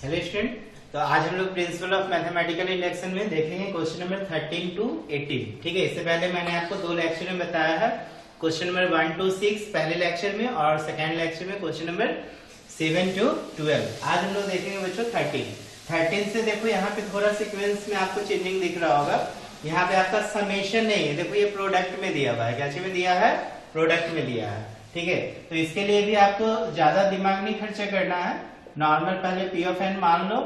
Hello student. तो आज हम लोग प्रिंसिपल ऑफ मैथमेटिकल इंडक्शन में देखेंगे क्वेश्चन नंबर 13 to 18। ठीक है, इससे पहले मैंने आपको दो लेक्चर में बताया है, क्वेश्चन नंबर 1 to 6 पहले लेक्चर में और सेकेंड लेक्चर में क्वेश्चन नंबर 7 to 12। आज हम लोग देखेंगे बच्चों 13 से। देखो यहाँ पे थोड़ा सीक्वेंस में आपको चेंजिंग दिख रहा होगा। यहाँ पे आपका समेशन नहीं है, देखो ये प्रोडक्ट में दिया हुआ है। क्या में दिया है? प्रोडक्ट में दिया है। ठीक है, तो इसके लिए भी आपको ज्यादा दिमाग नहीं खर्चा करना है। नॉर्मल पहले पी ऑफ एन मान लो,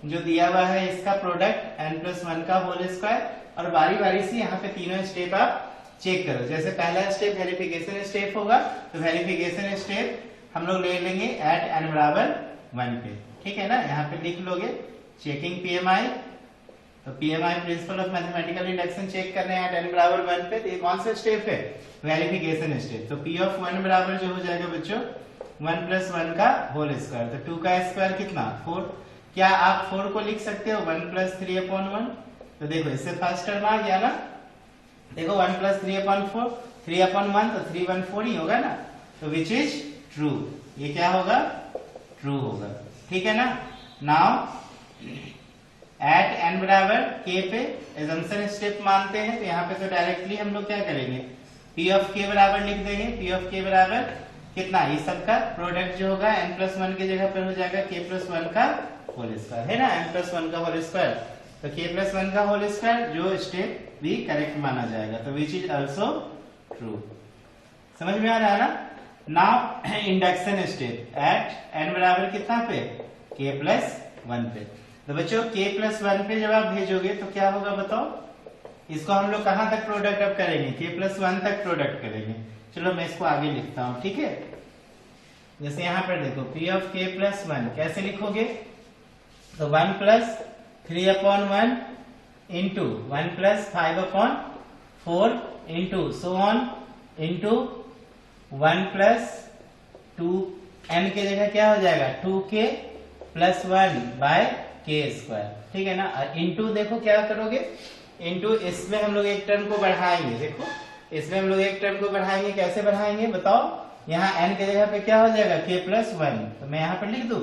जो दिया हुआ है इसका प्रोडक्ट n+1 का होल स्क्वायर, और बारी बारी से यहाँ पे तीनों स्टेप आप चेक करो। जैसे पहला स्टेप वेरिफिकेशन स्टेप होगा, तो वेरिफिकेशन स्टेप हम लोग ले लेंगे एट n बराबर 1 पे। ठीक है ना, यहाँ पे लिख लोगे चेकिंग पीएमआई। तो PMI principle of mathematical induction check कर रहे हैं एट n बराबर 1 पे। तो ये कौन सा स्टेप है? Verification step. तो पी ऑफ 1 बराबर जो हो जाएगा बच्चों 1+1 का होल स्क्वायर। तो 2 का स्क्वायर कितना? 4। क्या आप 4 को लिख सकते हो 1+3/1? तो देखो इससे फर्स्ट टर्म आ गया ना। देखो 1+3/4, 3/1 तो 3/1/4 ही होगा ना। तो विच इज ट्रू, ये क्या होगा? ट्रू होगा। ठीक है ना। नाउ एट n बराबर k पे एजम्पशन स्टेप मानते हैं, तो यहाँ पे तो डायरेक्टली हम लोग क्या करेंगे, p ऑफ k बराबर लिख देंगे। p ऑफ k बराबर कितना? ये सबका प्रोडक्ट जो होगा n+1 की जगह पर हो जाएगा k+1 का होल स्क्वायर, है ना। n+1 का होल स्क्वायर, तो k+1 का होल स्क्वायर जो स्टेप भी करेक्ट माना जाएगा। तो विच इज आल्सो ट्रू। समझ में आ रहा है ना। Now induction step at n बराबर कितना पे? k+1 पे। तो बच्चों k+1 पे जब आप भेजोगे तो क्या होगा बताओ? इसको हम लोग कहां तक प्रोडक्ट अप करेंगे? k+1 तक प्रोडक्ट करेंगे। चलो मैं इसको आगे लिखता हूं। ठीक है, जैसे यहां पर देखो p ऑफ k+1 कैसे लिखोगे? तो 1+3/1 into 1+5/4 into so on into 1+2 n के जगह क्या हो जाएगा? 2k+1/k²। ठीक है ना। और इंटू देखो क्या करोगे? इंटू इसमें हम लोग एक टर्म को बढ़ाएंगे। देखो इसमें हम लोग एक टर्म को बढ़ाएंगे। कैसे बढ़ाएंगे बताओ? यहाँ n के जगह पे क्या हो जाएगा? k+1। तो मैं यहाँ पर लिख दूं,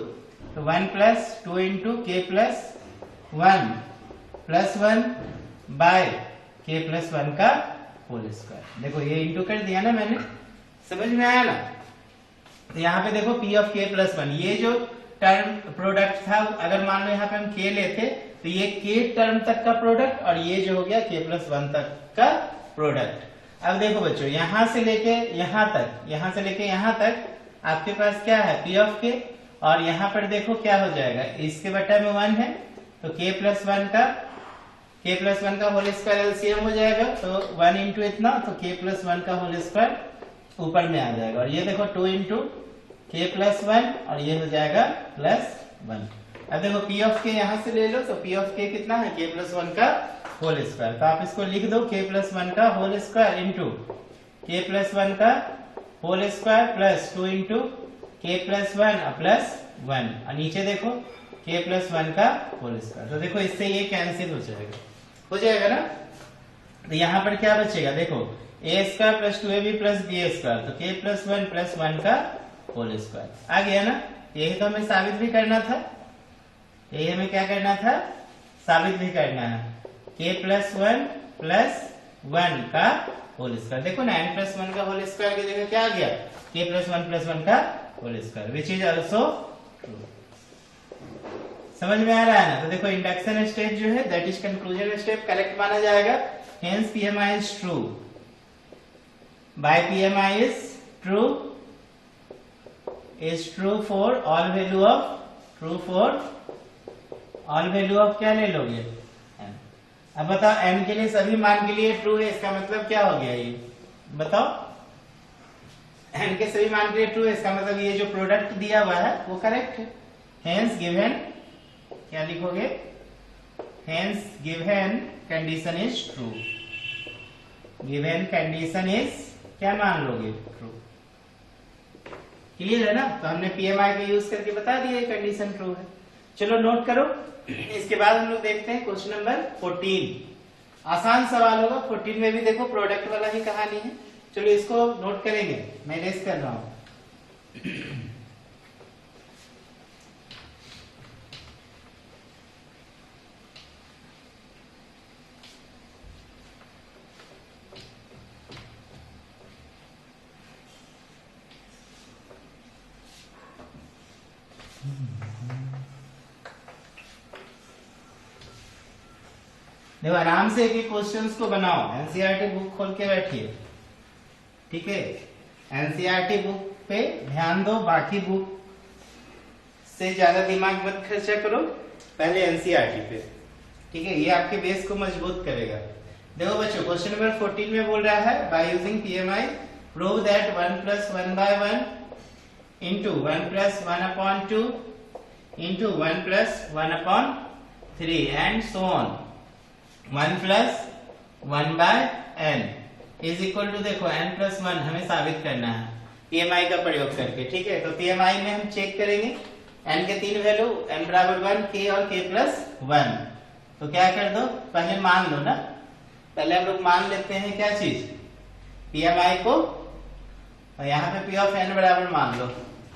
तो 1+2 इंटू k+1 +1/k+1 का होल स्क्वायर। देखो ये इंटू कर दिया ना मैंने, समझ में आया ना। तो यहाँ पे देखो p ऑफ k+1, ये जो टर्म प्रोडक्ट था, अगर मान लो यहाँ पे हम k लेते तो ये k टर्म तक का प्रोडक्ट, और ये जो हो गया k+1 तक का प्रोडक्ट। अब देखो बच्चों यहां से लेके यहां तक आपके पास क्या है? p ऑफ k, और यहाँ पर देखो क्या हो जाएगा, इसके बटा में 1 है, तो k+1 का होल स्क्वायर एलसीएम हो जाएगा। तो 1 इंटू इतना, तो k+1 का होल स्क्वायर ऊपर में आ जाएगा। और ये देखो 2 इंटू k+1, और ये हो जाएगा +1। अब देखो p ऑफ k यहां से ले लो, तो p ऑफ k कितना है? k+1 का होल स्क्वायर। तो आप इसको लिख दो k+1 का होल स्क्वायर इंटू k+1 का whole square plus 2 into k+1 plus 1, और नीचे देखो k+1 का होल स्क्वायर। तो देखो इससे ये कैंसिल हो जाएगा ना। तो यहाँ पर क्या बचेगा? देखो a² plus 2ab plus b², तो k+1 प्लस 1 का होल स्क्वायर आ गया ना। यही तो हमें साबित भी करना था, यही हमें क्या करना था? साबित भी करना है। k+1 प्लस 1 का होल स्क्वायर। देखो ना n+1 का होल स्क्वायर की जगह क्या आ गया? k+1 प्लस 1 का whole square, which is also true. समझ में आ रहा है ना। तो देखो इंडक्शन स्टेप जो है that is conclusion step correct माना जाएगा। Hence PMI is true. By PMI is true for all value of क्या ले लोगे? n। अब बताओ n के लिए सभी मान के लिए ट्रू है, इसका मतलब क्या हो गया? ये बताओ n के सभी मान के लिए ट्रू है, इसका मतलब ये जो प्रोडक्ट दिया हुआ है वो करेक्ट है। हेंस गिवन क्या लिखोगे? Hence given condition is true. Given condition is क्या मान लोगे? ट्रू। क्लियर है ना। तो हमने पीएमआई का यूज करके बता दिया कंडीशन ट्रू है। चलो नोट करो। इसके बाद हम लोग देखते हैं क्वेश्चन नंबर 14। आसान सवाल होगा। 14 में भी देखो प्रोडक्ट वाला ही कहानी है। चलो इसको नोट करेंगे, मैं रेस कर रहा हूं। देखो आराम से एक एक क्वेश्चंस को बनाओ, एनसीईआरटी बुक खोल के बैठिए, ठीक है। एनसीईआरटी बुक पे ध्यान दो, बाकी बुक से ज्यादा दिमाग मत खर्चा करो, पहले एनसीईआरटी पे, ठीक है। ये आपके बेस को मजबूत करेगा। देखो बच्चों क्वेश्चन नंबर 14 में बोल रहा है by using PMI prove that 1 + 1/1 into 1 + 1/2 into 1 + 1/3 and so on 1 + 1/n is equal to, देखो n + 1 हमें साबित करना है पीएमआई का प्रयोग करके, ठीक है। तो पीएमआई में हम चेक करेंगे n के 3 वैल्यू, n = 1, k और k + 1। तो क्या कर दो, पहले मान लो ना, पहले हम लोग मान लेते हैं क्या चीज, पीएमआई को, और यहाँ पे p ऑफ n बराबर मान लो,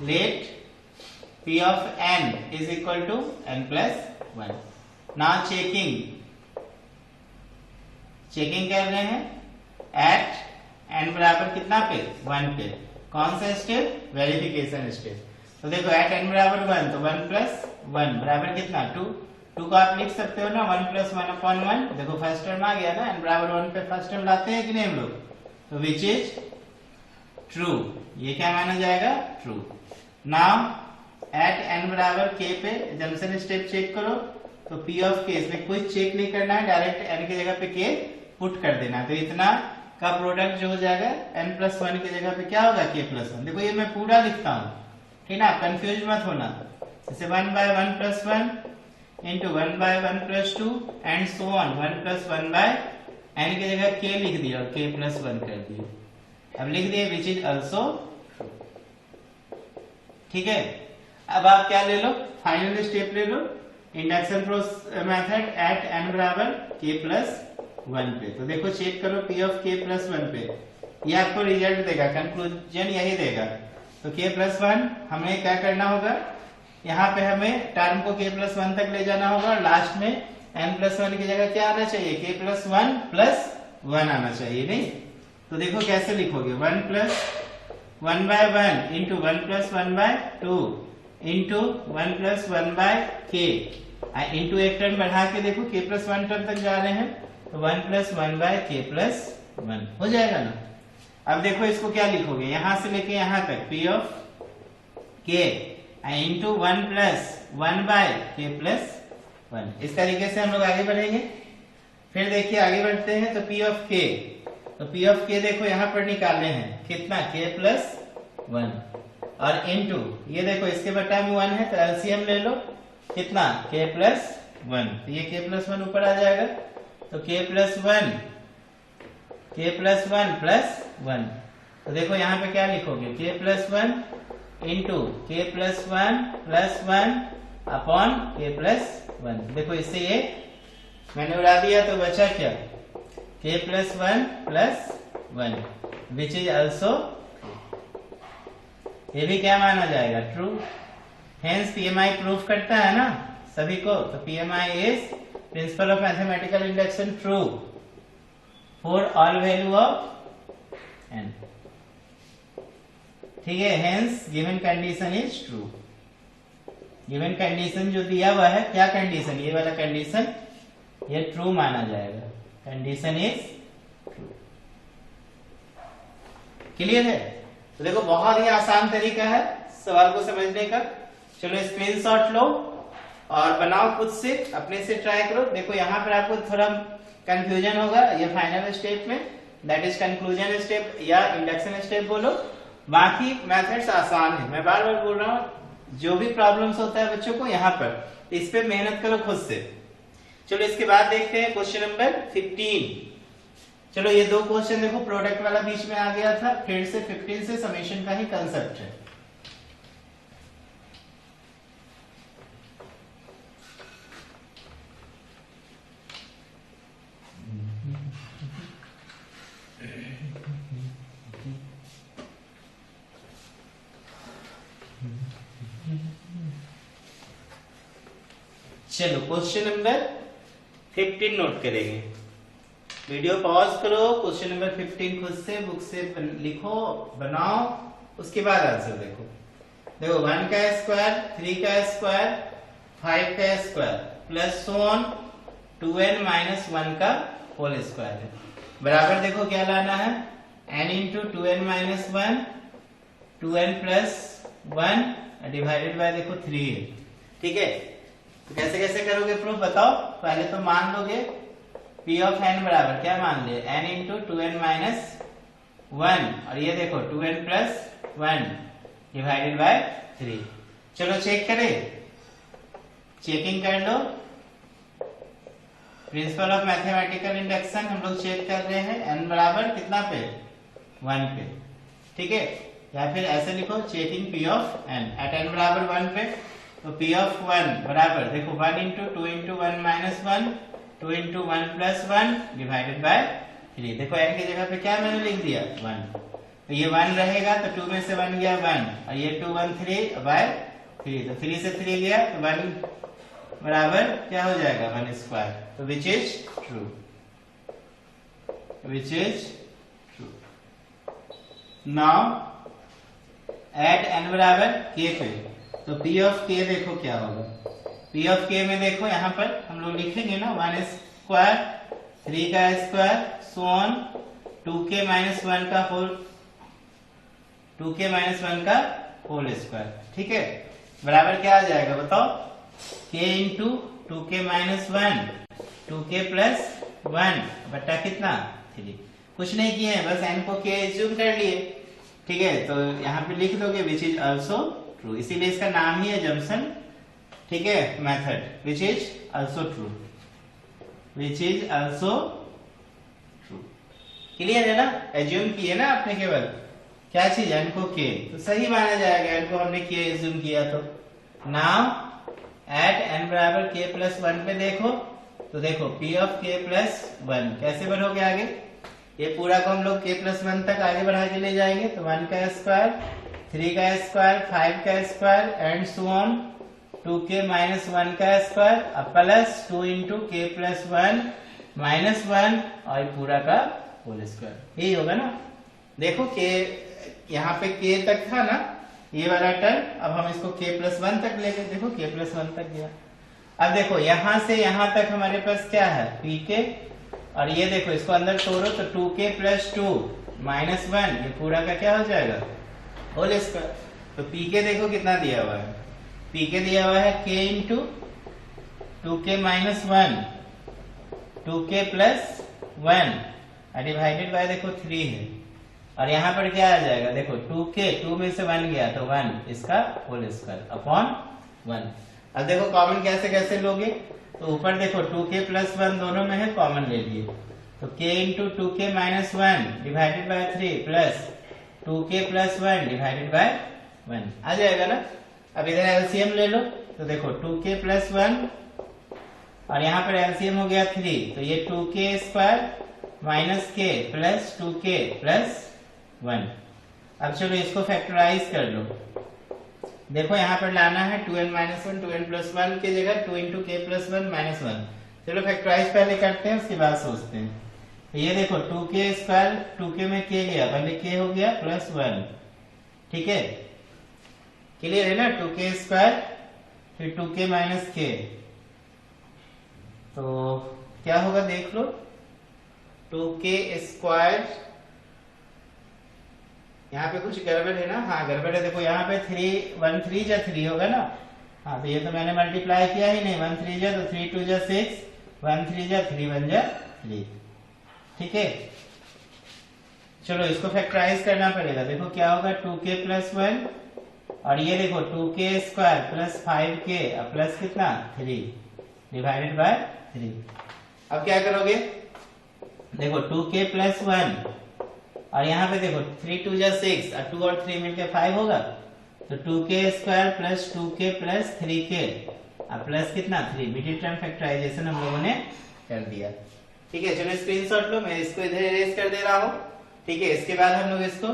let p of n is equal to n + 1। Now checking कर रहे हैं एट n बराबर कितना पे, 1 पे। कौन सा स्टेप, वेरिफिकेशन स्टेप। तो देखो एट n बराबर 1, तो 1 + 1 बराबर कितना, 2। 2 को आप लिख सकते हो ना 1 + 1/1। देखो फर्स्ट टर्म आ गया ना, n बराबर 1 पे फर्स्ट टर्म लाते हैं कि नहीं हम लोग, तो विच इज ट्रू, ये क्या माना जाएगा, ट्रू। नाउ एट n बराबर k पे जंक्शन स्टेप चेक करो, तो p ऑफ k, इसमें कोई चेक नहीं करना है, डायरेक्ट n की जगह पे k पुट कर देना। तो इतना का प्रोडक्ट जो हो जाएगा n + 1 की जगह पे क्या होगा, k + 1। देखो ये मैं पूरा लिखता हूँ, ठीक ना, कंफ्यूज मत होना। जैसे 1/1 + 1 into 1/1 + 2 and so on 1 + 1/n की जगह k लिख दिया और k + 1 कर दिया। अब लिख दिए विच इज आल्सो, ठीक है। अब आप क्या ले लो, फाइनल स्टेप ले लो, इंडक्शन मेथड एट n बराबर k + 1 पे। तो देखो चेक करो p ऑफ k + 1 पे, ये आपको रिजल्ट देगा, कंक्लूजन यही देगा। तो k + 1 हमें क्या करना होगा, यहाँ पे हमें टर्म को k + 1 तक ले जाना होगा, और लास्ट में n + 1 की जगह क्या आना चाहिए, k + 1 + 1 आना चाहिए, नहीं। तो देखो कैसे लिखोगे, 1 + 1/1 into 1 + 1/2 into 1 + 1/k इंटू एक टर्म बढ़ा के देखो k + 1 टर्म तक जा रहे हैं, तो 1 + 1/k + 1 हो जाएगा ना। अब देखो इसको क्या लिखोगे, यहां से लेके यहां तक p of k into 1 + 1/k + 1। इस तरीके से हम लोग आगे बढ़ेंगे। फिर देखिए आगे बढ़ते हैं, तो p ऑफ k, तो p ऑफ k देखो यहाँ पर निकालने हैं कितना, k + 1 और इनटू ये देखो इसके बटा में 1 है, तो एलसीएम ले लो कितना, k + 1। तो ये k + 1 ऊपर आ जाएगा, तो k + 1 + 1। तो देखो यहाँ पे क्या लिखोगे, k + 1 into k + 1 + 1 upon k + 1। देखो इससे ये मैंने उड़ा दिया, तो बचा क्या, k + 1 + 1 विच इज आल्सो, ये भी क्या माना जाएगा, ट्रू। हेंस पीएमआई प्रूफ करता है ना सभी को, तो PMI is principal of mathematical induction true for all value of n, ठीक है। Hence given condition is true. Given condition जो दिया हुआ है, क्या कंडीशन, ये वाला कंडीशन, ये ट्रू माना जाएगा, कंडीशन इज ट्रू। क्लियर है। तो देखो बहुत ही आसान तरीका है सवाल को समझने का। चलो स्क्रीनशॉट लो और बनाओ, खुद से अपने से ट्राई करो। देखो यहाँ पर आपको थोड़ा कंफ्यूजन होगा, ये फाइनल स्टेप में, दैट इज कंक्लूजन स्टेप या इंडक्शन स्टेप बोलो, बाकी मेथड्स आसान है। मैं बार बार बोल रहा हूँ, जो भी प्रॉब्लम्स होता है बच्चों को यहाँ पर, इस पे मेहनत करो खुद से। चलो इसके बाद देखते हैं क्वेश्चन नंबर 15। चलो ये दो क्वेश्चन देखो, प्रोडक्ट वाला बीच में आ गया था, फिर से 15 से समेशन का ही कंसेप्ट है। चलो क्वेश्चन नंबर 15 नोट करेंगे। वीडियो पॉज करो, क्वेश्चन नंबर 15 खुद से बुक से लिखो, बनाओ, उसके बाद आंसर देखो। देखो 1 का स्क्वायर, 3 का स्क्वायर, 5 का square plus so on 2n minus 1 का होल स्क्वायर है। बराबर देखो क्या लाना है, n into 2n minus 1, 2n plus 1 divided by देखो 3 है। ठीक है, तो कैसे कैसे करोगे प्रूफ बताओ। पहले तो मान लोगे p ऑफ n बराबर क्या मान लिए, n इंटू 2n माइनस 1 और ये देखो 2n प्लस 1 डिवाइडेड बाय 3। चलो चेक करें, चेकिंग कर लो। प्रिंसिपल ऑफ मैथमेटिकल इंडक्शन हम लोग चेक कर रहे हैं, n बराबर कितना पे 1 पे। ठीक है, या फिर ऐसे लिखो checking p of n at n बराबर 1 पे। तो p ऑफ 1 बराबर देखो 1 into 2 into 1 minus 1, 2 into 1 plus 1 divided by 3। देखो n की जगह पे क्या मैंने लिख दिया 1, तो ये 1 रहेगा तो 2 में से 1 गया 1 और ये 2 1 3 बाय 3, तो 3 से 3 गया तो 1 बराबर क्या हो जाएगा 1 स्क्वायर। तो which is true, which is true. Now at n बराबर k पे, तो p ऑफ k देखो क्या होगा। p ऑफ k में देखो यहाँ पर हम लोग लिखेंगे ना 1 स्क्वायर 3 का square so on 2k minus 1 का होल, 2k माइनस 1 का होल स्क्वायर। ठीक है, बराबर क्या आ जाएगा बताओ, k into 2k minus 1, 2k plus 1 बटा कितना 3। कुछ नहीं किए हैं, बस n को k एज्यूम कर लिए। ठीक है, तो यहाँ पे लिख दोगे विच इज आल्सो ट्रू, इसीलिए इसका नाम ही है जम्पसन। ठीक है, method which is also true, which is also true. Clear है ना, एज्यूम किए ना आपने केवल क्या चीज n को k, तो सही माना जाएगा, n को हमने k एज्यूम किया। तो नाउ एट n बराबर k प्लस 1 पे देखो, तो देखो p ऑफ k प्लस 1 कैसे बढ़ोगे आगे, ये पूरा को हम लोग k प्लस 1 तक आगे बढ़ा के ले जाएंगे। तो 1 का स्क्वायर 3 का स्क्वायर 5 का square and so on 2k minus 1 का square plus 2 into k plus 1 minus 1 और पूरा का होल स्क्वायर, यही होगा ना। देखो k यहाँ पे k तक था ना ये वाला टर्म, अब हम इसको k प्लस 1 तक ले गए, देखो k प्लस 1 तक गया। अब देखो यहां से यहां तक हमारे पास क्या है pk, और ये देखो इसको अंदर तोड़ो तो 2k प्लस 2 माइनस 1 ये पूरा का क्या हो जाएगा होल स्क्वायर। तो pk देखो कितना दिया हुआ है, pk दिया हुआ है k into 2k minus 1, 2k plus 1 divided by देखो 3 है, और यहाँ पर क्या आ जाएगा देखो 2k 2 में से 1 गया तो 1 इसका होल स्क्वायर अपॉन 1। अब देखो कॉमन कैसे कैसे लोगे, तो ऊपर देखो 2k प्लस 1 दोनों में है, कॉमन ले लिए तो k into 2k minus 1 divided by 3 plus 2k plus 1 divided by 1 आ जाएगा ना। अब इधर एलसीएम ले लो, तो देखो 2k प्लस 1 और यहाँ पर एलसीएम हो गया 3, तो ये 2k square minus k plus 2k plus 1। अब चलो इसको फैक्टराइज कर लो, देखो यहाँ पर लाना है 2n माइनस 1, 2n प्लस 1 की जगह 2 इंटू k प्लस 1 माइनस 1। चलो फैक्टराइज पहले करते हैं उसके बाद सोचते हैं। तो ये देखो 2k स्क्वायर 2k में k गया, पहले k हो गया प्लस 1। ठीक है, क्लियर है ना, 2k स्क्वायर फिर 2k माइनस k, तो क्या होगा देख लो 2k स्क्वायर, यहाँ पे कुछ गड़बड़ है ना, हाँ गड़बड़ है, देखो यहाँ पे 3 1 3 जा 3 होगा ना, हाँ तो ये तो मैंने मल्टीप्लाई किया ही नहीं, 1 3 जा तो 3 2 जा 6, 1 3 जा 3 1 जा 3। ठीक है, चलो इसको फैक्टराइज करना पड़ेगा, देखो क्या होगा 2k प्लस 1 और ये देखो 2k square plus 5k plus कितना 3 डिवाइडेड बाय 3। अब क्या करोगे, देखो 2k प्लस 1 और यहाँ पे देखो 3 2 जा 6 और 2 और 3 मिलके 5 होगा, तो 2k square plus 2k plus 3k plus कितना 3, मिडिल टर्म फैक्टराइजेशन हम लोगों ने कर दिया। ठीक है, चलो स्क्रीनशॉट लो, मैं इसको इधर इरेज कर दे रहा हूँ। ठीक है, इसके बाद हम लोग इसको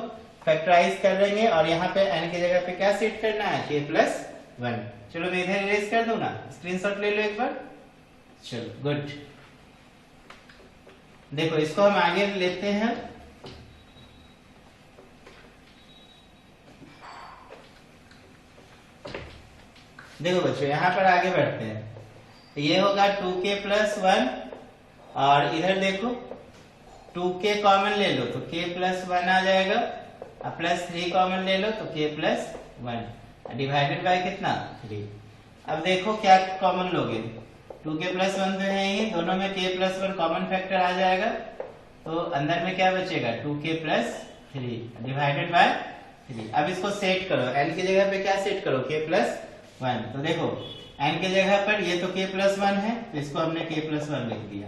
फैक्टराइज कर लेंगे और यहाँ पे n की जगह पे क्या सेट करना है k प्लस 1। चलो मैं इधर इरेज कर दूं ना, स्क्रीनशॉट ले लो एक बार। चलो गुड, देखो इसको हम आगे लेते हैं। देखो बच्चों यहाँ पर आगे बढ़ते हैं, तो ये होगा 2k प्लस 1, और इधर देखो 2k कॉमन ले लो तो k प्लस 1 आ जाएगा, और प्लस 3 कॉमन ले लो तो k प्लस 1 डिवाइडेड बाय कितना 3। अब देखो क्या कॉमन लोगे, 2k प्लस 1 तो है ही, दोनों में k प्लस 1 कॉमन फैक्टर आ जाएगा, तो अंदर में क्या बचेगा 2k प्लस 3 डिवाइडेड बाय 3। अब इसको सेट करो, n की जगह पे क्या सेट करो k प्लस 1। तो देखो n की जगह पर ये तो k प्लस 1 है, तो इसको हमने k प्लस 1 लिख दिया।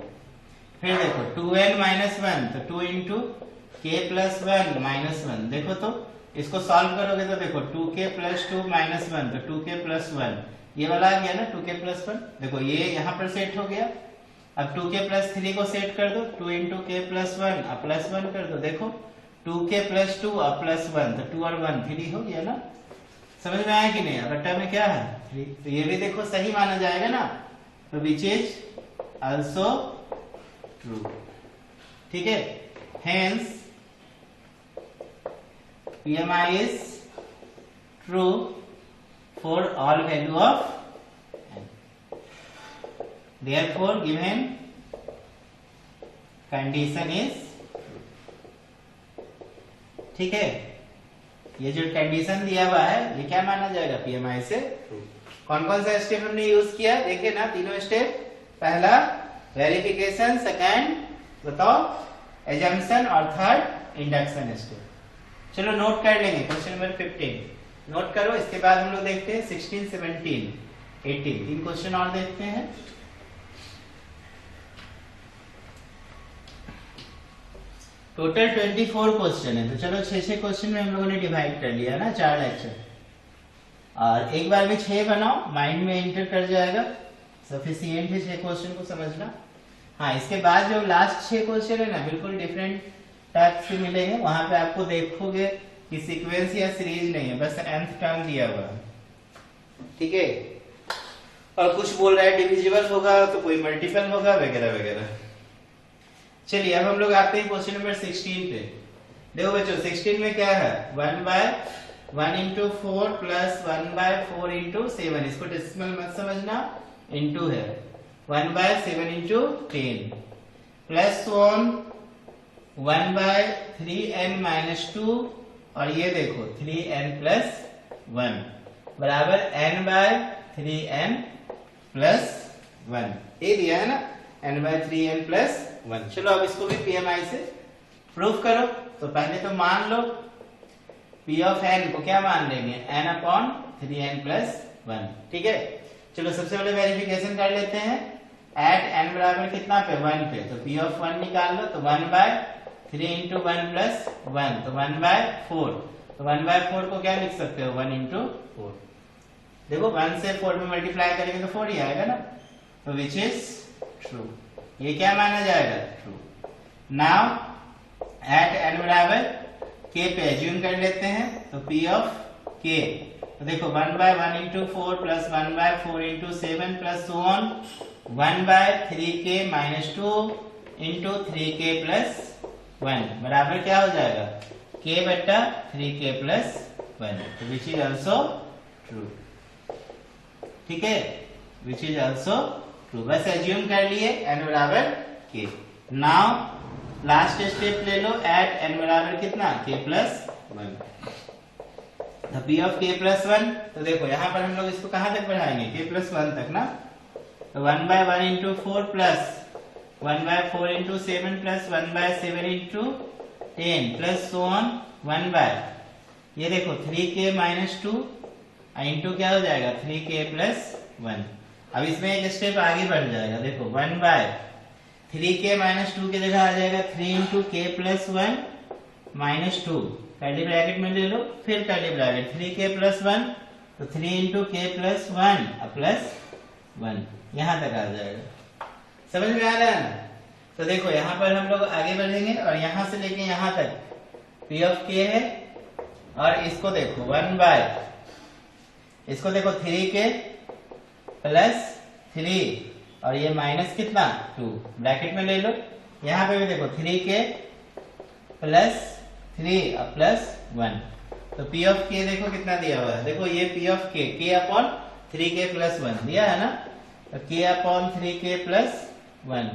फिर देखो 2n माइनस 1, तो 2 इंटू k प्लस 1 माइनस 1। देखो तो इसको सॉल्व करोगे तो देखो 2k प्लस 2 माइनस 1, तो 2k प्लस 1 ये वाला आ गया ना 2k प्लस 1। देखो ये यहाँ पर सेट हो गया। अब 2k प्लस 3 को सेट कर दो, 2 इंटू k प्लस 1 अब प्लस 1 कर दो, देखो 2k प्लस 2 अब प्लस 1, तो 2 और 1 3 हो गया ना। समझ में आया कि नहीं, बट्टा में क्या है 3, तो ये भी देखो सही माना जाएगा ना, तो विच इज आल्सो ट्रू। ठीक है, hence PMI is true for all value of n. Therefore, given condition is true. ठीक है, ये जो कंडीशन दिया हुआ है ये क्या माना जाएगा PMI से ट्रू। कौन कौन सा स्टेप हमने यूज किया देखिए ना, तीनों स्टेप। पहला वेरिफिकेशन, सेकंड बताओ एजम्पशन, और थर्ड इंडक्शन स्टेप। चलो नोट कर लेंगे क्वेश्चन नंबर 15 नोट करो। इसके बाद हम लोग देखते हैं 16, 17, 18 तीन क्वेश्चन और देखते हैं। टोटल 24 क्वेश्चन है, तो चलो 6 क्वेश्चन में हम लोगों ने डिवाइड कर लिया ना 4 लेक्चर, और एक बार में 6 बनाओ, माइंड में एंटर कर जाएगा, सफिशिएंट है 6 क्वेश्चन को समझना। हाँ, इसके बाद जो लास्ट 6 क्वेश्चन है ना बिल्कुल डिफरेंट टाइप से मिलेंगे, वहां पे आपको देखोगे कि सीक्वेंस या सीरीज नहीं है, बस nth टर्म दिया हुआ है। ठीक है, और कुछ बोल रहा है डिविजिबल होगा तो कोई मल्टीपल होगा वगैरह वगैरह। चलिए अब हम लोग आते हैं क्वेश्चन नंबर 16 पे। देखो बच्चों 16 में क्या है 1/1 इंटू 4 प्लस 1/4 इंटू 7, इसको डेसिमल मत समझना, इंटू है 1/7 इंटू 10 प्लस 1/3n माइनस 2, और ये देखो 3n प्लस 1 बराबर n/3n प्लस 1, ये दिया है ना n/3n प्लस 1। चलो अब इसको भी PMI से प्रूफ करो। तो पहले तो मान लो P ऑफ n को क्या मान लेंगे n/3n प्लस 1। ठीक है, चलो सबसे पहले वेरिफिकेशन कर लेते हैं। एट n बराबर कितना पे 1 पे, तो P ऑफ 1 निकाल लो, तो 1/3 इंटू 1 प्लस 1, तो 1/4, तो 1/4 को क्या लिख सकते हो 1 इंटू 4। देखो 1 से 4 में मल्टीप्लाई करेंगे तो 4 ही आएगा ना, तो विच इज ट्रू, ये क्या माना जाएगा ट्रू। नाउ एट n बराबर k पे एज्यूम कर लेते हैं, तो P ऑफ k, तो देखो 1/1 into 4 plus 1/4 into 7 plus so on 1/3k minus 2 into 3k plus 1 बराबर क्या हो जाएगा k बट्टा 3k प्लस 1, तो विच इज ऑल्सो ट्रू। ठीक है, विच इज ऑल्सो ट्रू, बस एज्यूम कर लिए n बराबर k। नाउ लास्ट स्टेप ले लो, एट n बराबर कितना k प्लस 1, तो P ऑफ k प्लस 1, तो देखो यहाँ पर हम लोग इसको कहाँ तक बढ़ाएंगे k प्लस 1 तक ना, तो 1/1 into 4 plus 1/4 into 7 plus 1/7 into 10 plus so on 1/, ये देखो 3k माइनस 2 इंटू क्या हो जाएगा 3k प्लस 1। अब इसमें एक स्टेप आगे बढ़ जाएगा, देखो 1/3k माइनस 2 की जगह आ जाएगा 3 into k plus 1 minus 2, curly bracket में ले लो, फिर कर्ली ब्रैकेट 3k प्लस 1, तो 3 इंटू k प्लस 1 प्लस 1, यहाँ तक आ जाएगा। समझ में आ रहा है ना। तो देखो यहाँ पर हम लोग आगे बढ़ेंगे और यहाँ से लेके यहाँ तक P ऑफ k है, और इसको देखो 1/, इसको देखो 3k प्लस 3 और ये माइनस कितना 2, ब्रैकेट में ले लो, यहाँ पे भी देखो 3k प्लस 3 और प्लस 1, तो P ऑफ k देखो कितना दिया हुआ है, देखो ये P of k k upon 3k plus 1 दिया है ना, तो k upon 3k plus 1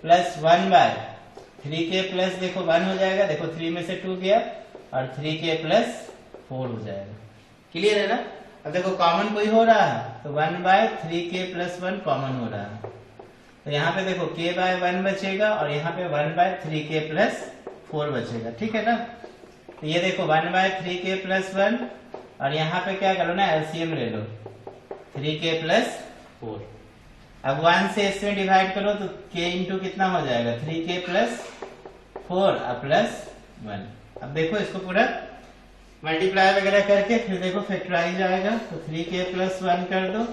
plus 1 by 3k plus देखो 1 हो जाएगा, देखो 3 में से 2 गया और 3k प्लस 4 हो जाएगा। क्लियर है ना? अब देखो कॉमन कोई हो रहा है तो 1 बाय 3k प्लस 1 कॉमन हो रहा है, तो यहाँ पे देखो k बाय 1 बचेगा और यहाँ पे 1 बाय 3k प्लस 4 बचेगा। ठीक है ना? तो ये देखो 1 बाय 3k प्लस 1 और यहाँ पे क्या करो ना, एलसीएम ले लो 3k प्लस 4। अब 1 से इसमें डिवाइड करो तो k इंटू कितना हो जाएगा 3k प्लस 4 प्लस 1। अब देखो इसको पूरा मल्टीप्लाई वगैरह करके फिर देखो फैक्टराइज आएगा, तो 3k प्लस 1 कर दो,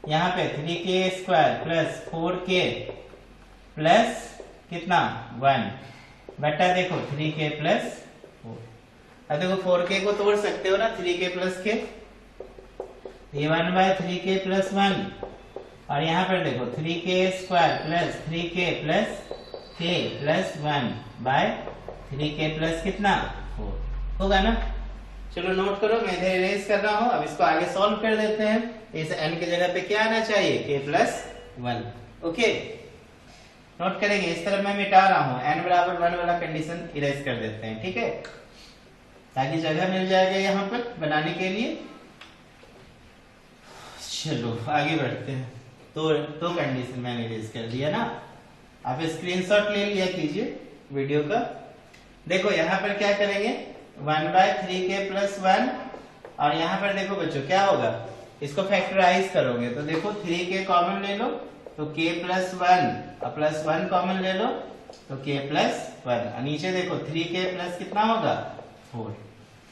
यहाँ पे 3k square plus 4k plus कितना 1 बटा देखो 3k प्लस 4। अब देखो 4k को तोड़ सकते हो ना 3k प्लस के, ये 1 बाय 3k प्लस 1 और यहाँ पर देखो 3k square plus 3k plus k plus 1 by 3k plus कितना 4 होगा ना? चलो नोट करो, मैं इधर इरेज कर रहा हूँ। अब इसको आगे सॉल्व कर देते हैं। इस n की जगह पे क्या आना चाहिए k प्लस 1। ओके, नोट करेंगे। इस तरफ मैं मिटा रहा हूँ, n बराबर 1 वाला कंडीशन इरेज कर देते हैं। ठीक है, ताकि जगह मिल जाएगा यहाँ पर बनाने के लिए। चलो आगे बढ़ते हैं। तो कंडीशन मैंने इरेज कर दिया ना, आप स्क्रीनशॉट ले लिया कीजिए वीडियो का। देखो यहाँ पर क्या करेंगे 1 बाय 3k प्लस 1 और यहाँ पर देखो बच्चों क्या होगा, इसको फैक्टराइज करोगे तो देखो 3k कॉमन ले लो तो k प्लस 1 और प्लस 1 कॉमन ले लो तो k प्लस 1 और नीचे देखो 3k प्लस कितना होगा 4।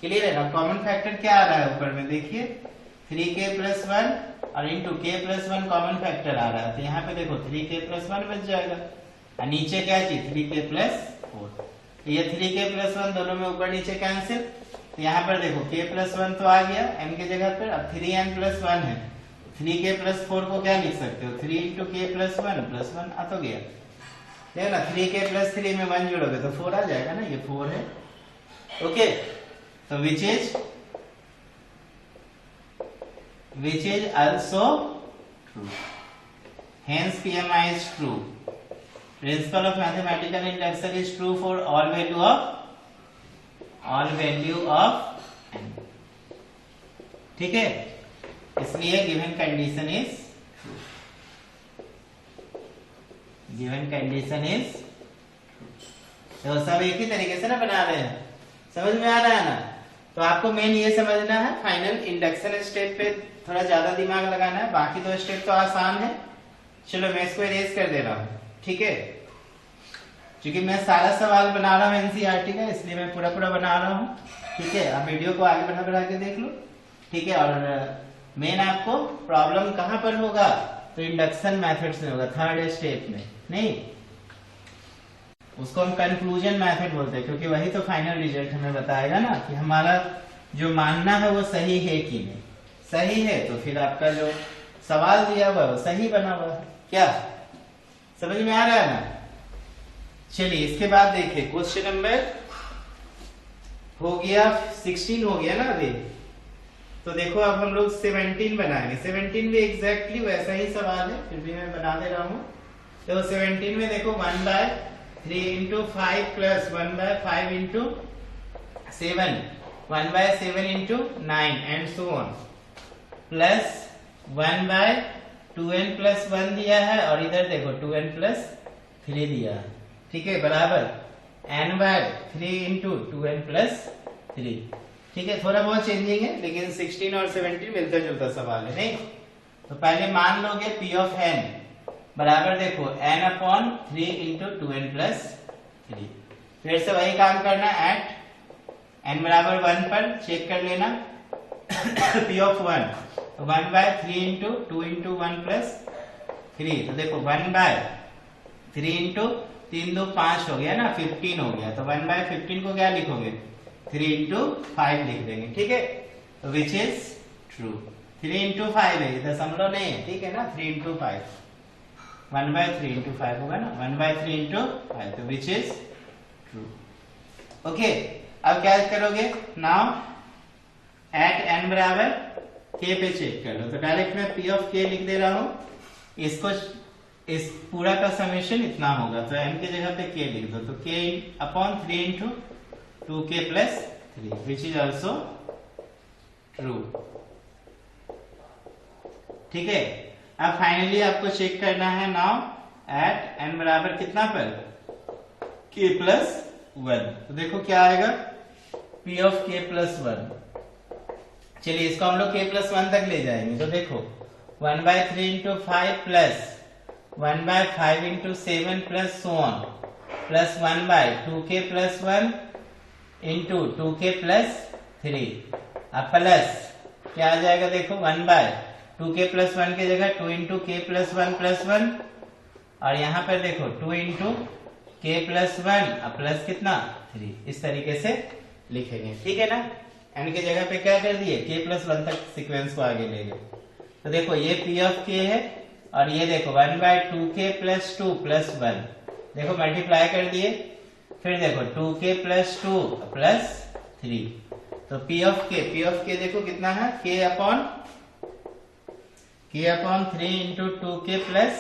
क्लियर है ना? कॉमन फैक्टर क्या आ रहा है ऊपर में देखिए 3k प्लस 1 और into k plus 1 common factor आ रहा है, तो यहाँ पे देखो 3k प्लस 1 बच जाएगा और नीचे क्या चीज 3k प्लस 4। ये 3k प्लस 1 दोनों में ऊपर नीचे कैंसिल, तो यहाँ पर देखो k प्लस 1 तो आ गया n की जगह पर। अब 3n प्लस 1 है, 3k प्लस 4 को क्या लिख सकते हो 3 इंटू k प्लस 1 प्लस 1 आ तो गया। देखो ना 3k प्लस 3 में 1 जोड़ोगे तो 4 आ जाएगा ना, ये 4 है। ओके, तो which is also true, hence PMI is true. Principle of mathematical induction is true for all value of n। ठीक है, इसलिए given condition is true, given condition is true। तो सब एक ही तरीके से ना बना रहे हैं, समझ में आ रहा है ना? तो आपको मेन ये समझना है, फाइनल इंडक्शन स्टेप पे थोड़ा ज्यादा दिमाग लगाना है, बाकी दो स्टेप तो आसान है। चलो मैं इसको इरेज कर दे रहा हूँ। ठीक है, क्योंकि मैं सारा सवाल बना रहा हूँ एनसीईआरटी का, इसलिए मैं पूरा बना रहा हूँ। ठीक है, अब वीडियो को आगे बढ़ा के देख लो। ठीक है, और मेन आपको प्रॉब्लम कहाँ पर होगा तो इंडक्शन मेथड में होगा, थर्ड स्टेप में नहीं, उसको हम कंक्लूजन मेथड बोलते हैं, क्योंकि वही तो फाइनल रिजल्ट हमें बताएगा ना कि हमारा जो मानना है वो सही है कि नहीं। सही है तो फिर आपका जो सवाल दिया हुआ है वो सही बना हुआ है। क्या समझ में आ रहा है ना? चलिए इसके बाद देखिए क्वेश्चन नंबर हो गया 16 हो गया ना अभी, तो देखो अब हम लोग 17 बनाएंगे। 17 भी एग्जैक्टली वैसा ही सवाल है, फिर भी मैं बना दे रहा हूँ। तो 17 में देखो 1 by 3 into 5 plus 1 by 5 into 7, 1 by 7 into 9 and so on, plus 1 by 2n plus 1 दिया है और इधर देखो 2n प्लस 3 दिया है। ठीक है, बराबर n bye 3 into 2n plus 3। ठीक है, थोड़ा बहुत चेंजिंग है लेकिन 16 और 17 मिलता जुलता सवाल है नहीं। तो पहले मान लोगे p ऑफ n बराबर देखो n upon 3 into 2n plus 3। फिर से वही काम करना, एट n बराबर 1 पर चेक कर लेना p ऑफ 1, तो 1 बाय 3 इंटू 2 इंटू 1 प्लस 3। तो देखो 1 बाय 3 इंटू 3 2 5 हो गया ना, 15 हो गया। तो 1 बाय 15 को क्या लिखोगे 3 इंटू 5 लिख देंगे। ठीक है, तो विच इज ट्रू। 3 इंटू 5 है, दशमलव नहीं है। ठीक है ना, 3 इंटू 5 1 बाय 3 इंटू 5 होगा ना, 1 बाय 3 इंटू 5, तो विच इज ट्रू। ओके, अब क्या करोगे नाउ एट n बराबर k पे चेक कर लो। तो डायरेक्ट मैं p ऑफ k लिख दे रहा हूं, इसको इस पूरा का समेशन इतना होगा, तो n की जगह पे k लिख दो, तो k upon 3 into 2k plus 3 which is also true. ठीक है, अब फाइनली आपको चेक करना है नाउ एट n बराबर कितना पर k प्लस 1, तो देखो क्या आएगा p ऑफ k प्लस 1। चलिए इसको हम लोग k प्लस 1 तक ले जाएंगे, तो देखो 1/3 into 5 plus 1/5 into 7 plus so on plus 1/2k plus 1 into 2k plus 3, अब प्लस क्या आ जाएगा देखो 1/2k प्लस 1 की जगह 2 इंटू k प्लस 1 प्लस 1, और यहाँ पर देखो 2 इंटू k प्लस 1 अब प्लस कितना 3, इस तरीके से लिखेंगे। ठीक है ना, n की जगह पे क्या कर दिए k प्लस 1 तक सीक्वेंस को आगे ले गए, तो देखो ये p ऑफ k है और ये देखो 1/2k प्लस 2 प्लस 1, देखो मल्टीप्लाई कर दिए, फिर देखो 2k प्लस 2 प्लस 3, तो p ऑफ k देखो कितना है k upon 3 into 2k plus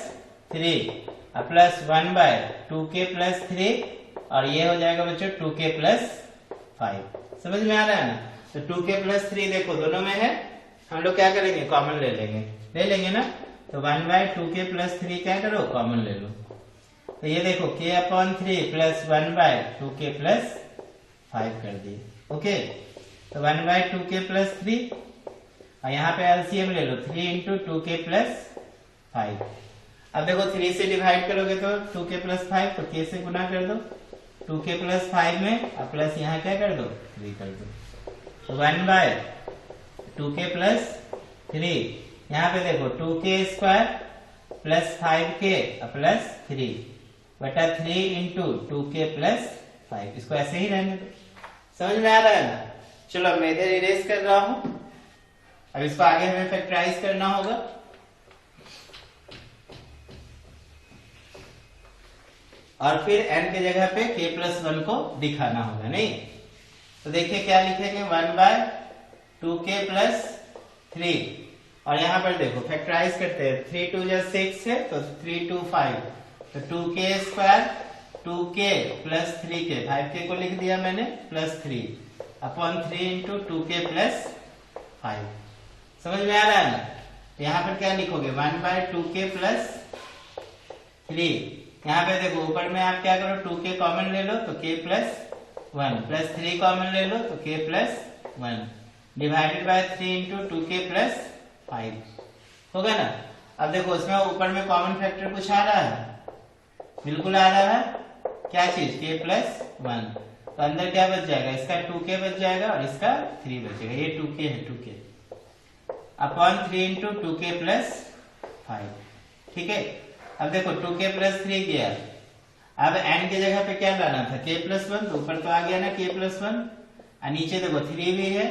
3 plus 1/2k plus 3, और ये हो जाएगा बच्चों 2k प्लस 5। समझ में आ रहा है ना, तो 2k प्लस 3 देखो दोनों में है, हम लोग क्या करेंगे कॉमन ले लेंगे ना, तो 1/2k प्लस 3 क्या करो कॉमन ले लो, तो ये देखो k upon 3 plus 1/2k plus 5 कर दिए। ओके, तो 1/2k प्लस 3, और यहाँ पे एलसीएम ले लो 3 इंटू 2k प्लस 5। अब देखो 3 से डिवाइड करोगे तो 2k प्लस 5, तो k से गुना कर दो 2k प्लस 5 में, अब प्लस यहाँ क्या कर दो 3 कर दो, तो 1/2k प्लस 3, यहाँ पे देखो 2k square plus 5k plus 3 बटा 3 इंटू 2k प्लस 5, इसको ऐसे ही रहने दो। समझ में आ रहा है ना, चलो मैं इधर इरेज कर रहा हूं, अब इसको आगे हमें फैक्टराइज करना होगा, और फिर n की जगह पे k प्लस 1 को दिखाना होगा, नहीं तो देखिए क्या लिखेंगे 1/2k प्लस 3, और यहाँ पर देखो फैक्टराइज करते हैं, 3 2 जा 6 है तो 3 2 5, तो 2k square 2k plus 3k 5k को लिख दिया मैंने plus 3 upon 3 into 2k plus 5। समझ में आ रहा है ना, यहाँ पर क्या लिखोगे 1/2k प्लस 3, यहाँ पे देखो ऊपर में आप क्या करो 2k कॉमन ले लो तो k प्लस 1 प्लस 3 कॉमन ले लो तो k plus 1 divided by 3 into 2k plus 5 होगा ना। अब देखो उसमें ऊपर में कॉमन फैक्टर कुछ आ रहा है, बिल्कुल आ रहा है, क्या चीज k प्लस 1, तो अंदर क्या बच जाएगा इसका 2k बच जाएगा और इसका 3 बचेगा, ये 2k है 2k upon 3 into 2k plus 5। ठीक है, अब देखो 2k प्लस 3 गया, अब n की जगह पे क्या लाना था k प्लस 1, तो ऊपर तो आ गया ना k प्लस 1, और नीचे देखो 3 भी है,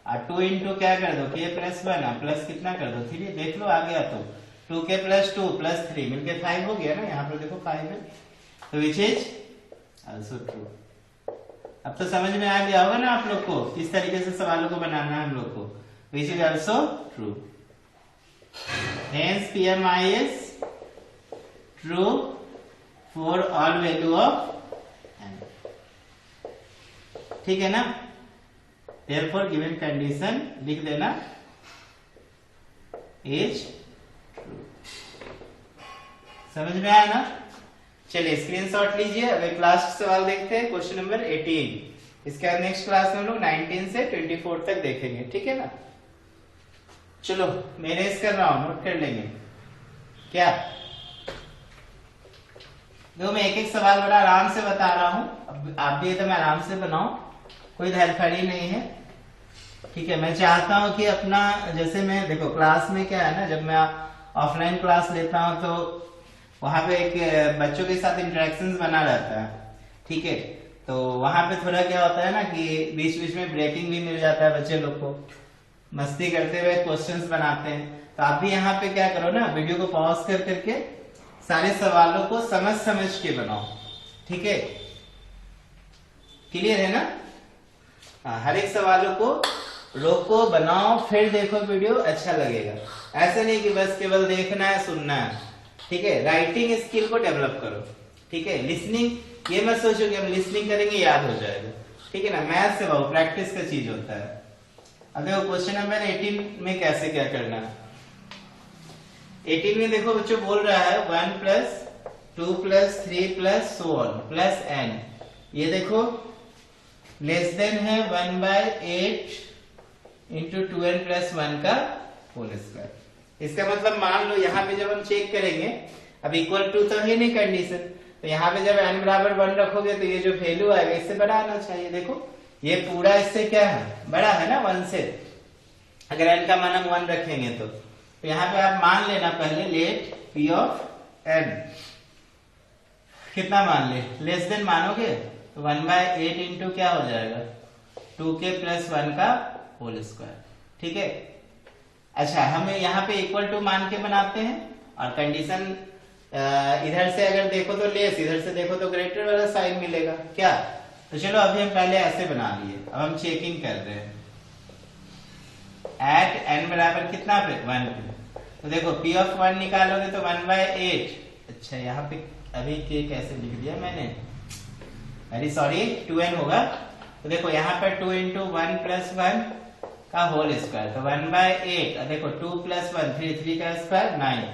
और 2 इंटू क्या कर दो k प्लस 1 प्लस कितना कर दो 3, देख लो आ गया, तो 2k प्लस 2 प्लस 3 मिलके 5 हो गया ना, यहाँ पर देखो 5 है, तो विच इज आल्सो ट्रू। अब तो समझ में आ गया होगा ना आप लोग को किस तरीके से सवालों को बनाना है हम लोग को, विच is also true. Hence PMI is true for all value of n। ठीक है ना, therefore given condition लिख देना is true। समझ में आया ना, चलिए स्क्रीनशॉट लीजिए। अब एक लास्ट सवाल देखते हैं, क्वेश्चन नंबर 18। इसके बाद नेक्स्ट क्लास में हम लोग 19 से 24 तक देखेंगे, ठीक है ना। चलो मैं रेस कर रहा हूं, नोट कर लेंगे क्या। देखो मैं एक एक सवाल बड़ा आराम से बता रहा हूं, अब आप भी एकदम आराम से बनाओ, कोई धड़फड़ी नहीं है, ठीक है। मैं चाहता हूं कि अपना, जैसे मैं देखो क्लास में क्या है ना, जब मैं ऑफलाइन क्लास लेता हूं तो वहां पे एक बच्चों के साथ इंटरेक्शंस बना रहता है, ठीक है। तो वहां पे थोड़ा क्या होता है ना कि बीच बीच में ब्रेकिंग भी मिल जाता है, बच्चे लोग को मस्ती करते हुए क्वेश्चंस बनाते हैं। तो आप भी यहाँ पे क्या करो ना, वीडियो को पॉज कर करके सारे सवालों को समझ समझ के बनाओ, ठीक है। क्लियर है ना, हर एक सवालों को रोको, बनाओ, फिर देखो वीडियो, अच्छा लगेगा। ऐसा नहीं कि बस केवल देखना है सुनना है, ठीक है। राइटिंग स्किल को डेवलप करो, ठीक है। लिसनिंग ये मत सोचो कि हम लिसनिंग करेंगे याद हो जाएगा, ठीक है ना। मैथ से बहुत प्रैक्टिस का चीज होता है। अब देखो क्वेश्चन नंबर 18 में कैसे क्या करना है। 18 में देखो बच्चों बोल रहा है 1 plus 2 plus 3 plus so on plus n। ये देखो लेस देन है 1/8 इंटू 2n प्लस 1 का होल स्क्वायर। इसका मतलब मान लो यहाँ पे जब हम चेक करेंगे, अब इक्वल टू तो है नहीं कंडीशन, तो यहाँ पे जब n बराबर 1 रखोगे तो ये जो वैल्यू आएगा इससे बड़ा आना चाहिए। देखो ये पूरा इससे क्या है, बड़ा है ना 1 से। अगर n का मान हम 1 रखेंगे तो यहाँ पे आप मान लेना पहले लेट p ऑफ n कितना मान ले, लेस देन मानोगे तो 1/8 इंटू क्या हो जाएगा 2k प्लस 1 का होल स्क्वायर, ठीक है। अच्छा हमें यहाँ पे इक्वल टू मान के बनाते हैं, और कंडीशन इधर से अगर देखो तो लेस, इधर से देखो तो ग्रेटर वाला साइन मिलेगा क्या। तो चलो अभी हम पहले ऐसे बना लिए, अब हम चेकिंग कर रहे हैं एट n बराबर कितना पे 1 पे। तो देखो p ऑफ 1 निकालोगे तो 1/8। अच्छा यहाँ पे अभी के कैसे लिख दिया मैंने, अरे सॉरी 2n होगा। तो देखो यहाँ पर 2 इंटू 1 प्लस 1 का होल स्क्वायर, तो 1/8। देखो 2 प्लस 1 3 का स्क्वायर 9।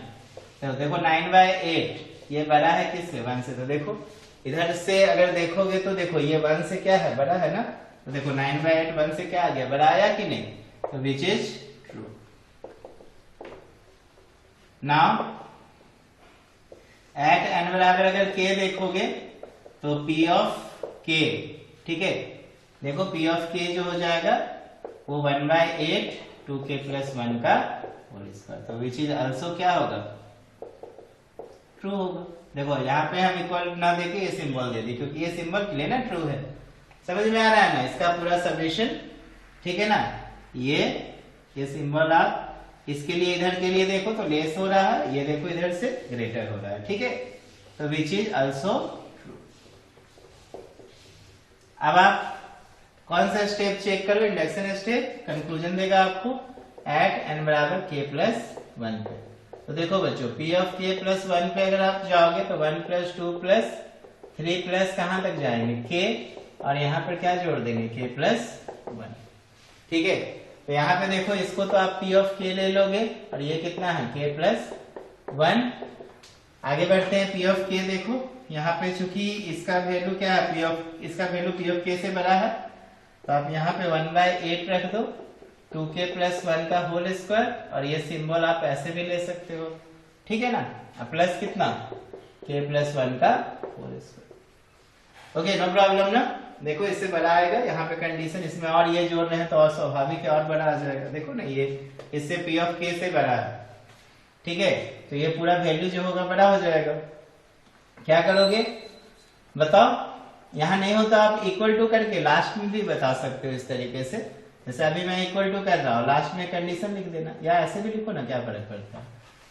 तो देखो 9/8 ये बड़ा है किससे 1 से। तो देखो इधर से अगर देखोगे तो देखो ये 1 से क्या है, बड़ा है ना। तो देखो 9/8 1 से क्या आ गया, बड़ा आया कि नहीं। तो which is true. Now at n बराबर अगर k देखोगे तो p ऑफ k, ठीक है। देखो p ऑफ k जो हो जाएगा वो 1/8 2k प्लस 1 का होल स्क्वायर। तो विच इज आल्सो क्या होगा, ट्रू होगा। देखो यहाँ पे हम इक्वल ना देके ये सिंबल दे दी, क्योंकि ये सिंबल के लिए ना ट्रू है। समझ में आ रहा है ना इसका पूरा सब्मिशन, ठीक है ना। ये सिंबल आप इसके लिए इधर के लिए देखो तो लेस हो रहा है, ये देखो इधर से ग्रेटर हो रहा है, ठीक है। तो विच इज आल्सो ट्रू। अब आप कौन सा स्टेप चेक करो, इंडक्शन स्टेप। कंक्लूजन देगा आपको एट n बराबर k प्लस 1 पे। तो देखो बच्चों p ऑफ k प्लस 1 पे अगर आप जाओगे तो 1 प्लस 2 प्लस 3 प्लस कहां तक जाएंगे k, और यहाँ पर क्या जोड़ देंगे k प्लस 1, ठीक है। तो यहाँ पे देखो इसको तो आप p ऑफ k ले लोगे, और ये कितना है k प्लस 1। आगे बढ़ते हैं p ऑफ k। देखो यहाँ पे चूंकि इसका वैल्यू क्या है, इसका वैल्यू p ऑफ k से बड़ा है, तो आप यहाँ पे 1/8 रख दो 2k प्लस 1 का होल स्क्वायर, और ये सिंबल आप ऐसे भी ले सकते हो, ठीक है ना। प्लस कितना k प्लस 1 का whole square. Okay no problem ना। देखो इससे बड़ा आएगा, यहाँ पे कंडीशन इसमें और ये जोड़ रहे हैं तो और स्वाभाविक है और बड़ा आ जाएगा। देखो ना ये इससे p ऑफ k से बड़ा है, ठीक है। तो ये पूरा वैल्यू जो होगा बड़ा हो जाएगा। क्या करोगे बताओ, यहाँ नहीं होता आप इक्वल टू करके लास्ट में भी बता सकते हो इस तरीके से। जैसे अभी मैं इक्वल टू कर रहा हूँ, लास्ट में कंडीशन लिख देना, या ऐसे भी लिखो ना, क्या फर्क पड़ता है,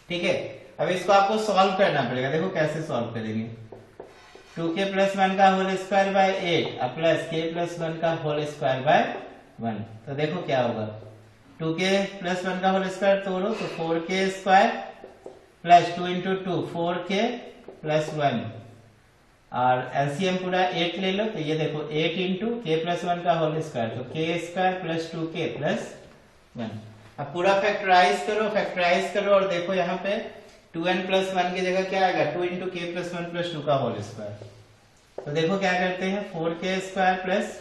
ठीक है। अब इसको आपको सॉल्व करना पड़ेगा। देखो कैसे सॉल्व करेंगे, 2k प्लस 1 का whole square by 8 plus k plus 1 का होल स्क्वायर बाय 1। तो देखो क्या होगा, 2k प्लस 1 का होल स्क्वायर तोड़ो तो 4k square plus 2 into 2 4k plus 1, और एलसीएम पूरा 8 ले लो। तो ये देखो 8 इंटू k प्लस 1 का होल स्क्वायर, तो k square plus 2k plus 1। अब पूरा फैक्टराइज करो और देखो यहाँ पे 2n प्लस 1 की जगह क्या आएगा, 2 इंटू k प्लस 1 प्लस 2 का होल स्क्वायर। तो देखो क्या करते हैं, 4k square plus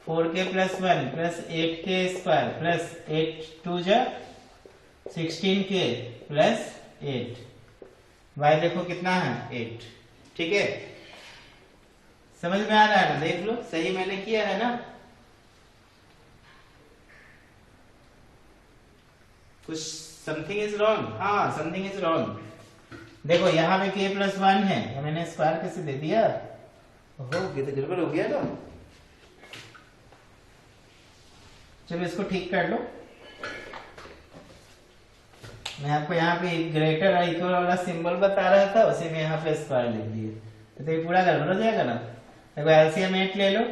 4k plus 1 plus 8k square plus 8 2 जा 16k प्लस 8, y देखो कितना है 8, ठीक है। समझ में आ रहा है ना, देख लो सही मैंने किया है ना। कुछ समथिंग इज रॉन्ग, हाँ समथिंग इज रॉन्ग। देखो यहाँ पे k प्लस 1 है, मैंने स्क्वायर कैसे दे दिया, ओहो ये तो गड़बड़ हो गया ना। चलो इसको ठीक कर लो। मैं आपको यहाँ पे ग्रेटर और इक्वल वाला सिंबल बता रहा था, उसी में यहाँ पे स्क्वायर लिख दिए, तो ये पूरा गड़बड़ हो जाएगा ना। देखो एलसीएम 8 ले लो,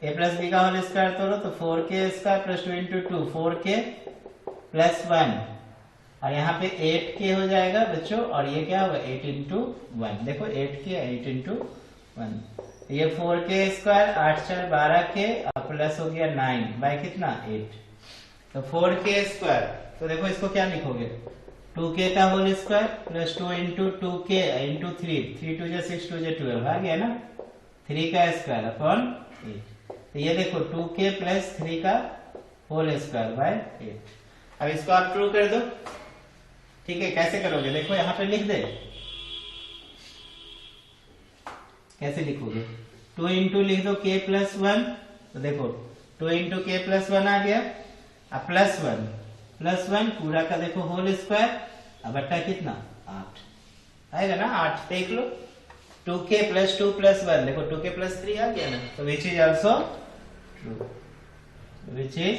ए प्लस बी का होल स्क्वायर तोड़ो तो 4k² plus 2 into 2 4k plus 1 और यहाँ पे 8k हो जाएगा बच्चों और ये क्या होगा 8 इंटू 1। देखो 8k 8 इंटू 1 ये 4k², 8 4 12k और प्लस हो गया 9 बाय कितना 8 तो 4k²। तो देखो इसको क्या लिखोगे 2k का whole square plus 2 into 2k into 3 3 2 6 2 12 आ गया ना 3 का स्क्वायर अपॉन 8। तो ये देखो 2k प्लस 3 का होल स्क्वायर बाय 8। अब इसको आप ट्रू कर दो। ठीक है, कैसे करोगे देखो यहाँ पे लिख दे, कैसे लिखोगे 2 इंटू लिख दो k प्लस 1 तो देखो 2 इंटू k प्लस 1 आ गया अब प्लस 1 पूरा का देखो होल स्क्वायर अब बट्टा कितना 8 आएगा ना 8 देख लो 2k प्लस 2 प्लस 1 देखो 2k प्लस 3 आ गया ना तो which is also true, which is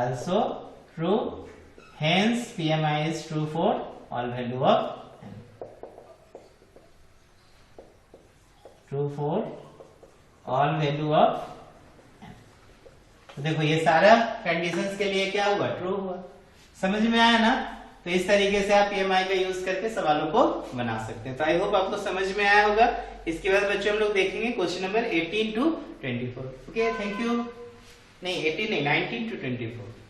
also true, hence PMI is true for all value of n, true for all value of n। तो देखो ये सारा कंडीशंस के लिए क्या हुआ ट्रू हुआ। समझ में आया ना। तो इस तरीके से आप PMI का यूज करके सवालों को बना सकते हैं। तो आई होप आपको समझ में आया होगा। इसके बाद बच्चों हम लोग देखेंगे question number 18 to 24। Okay thank you. नहीं 18 नहीं 19 to 24।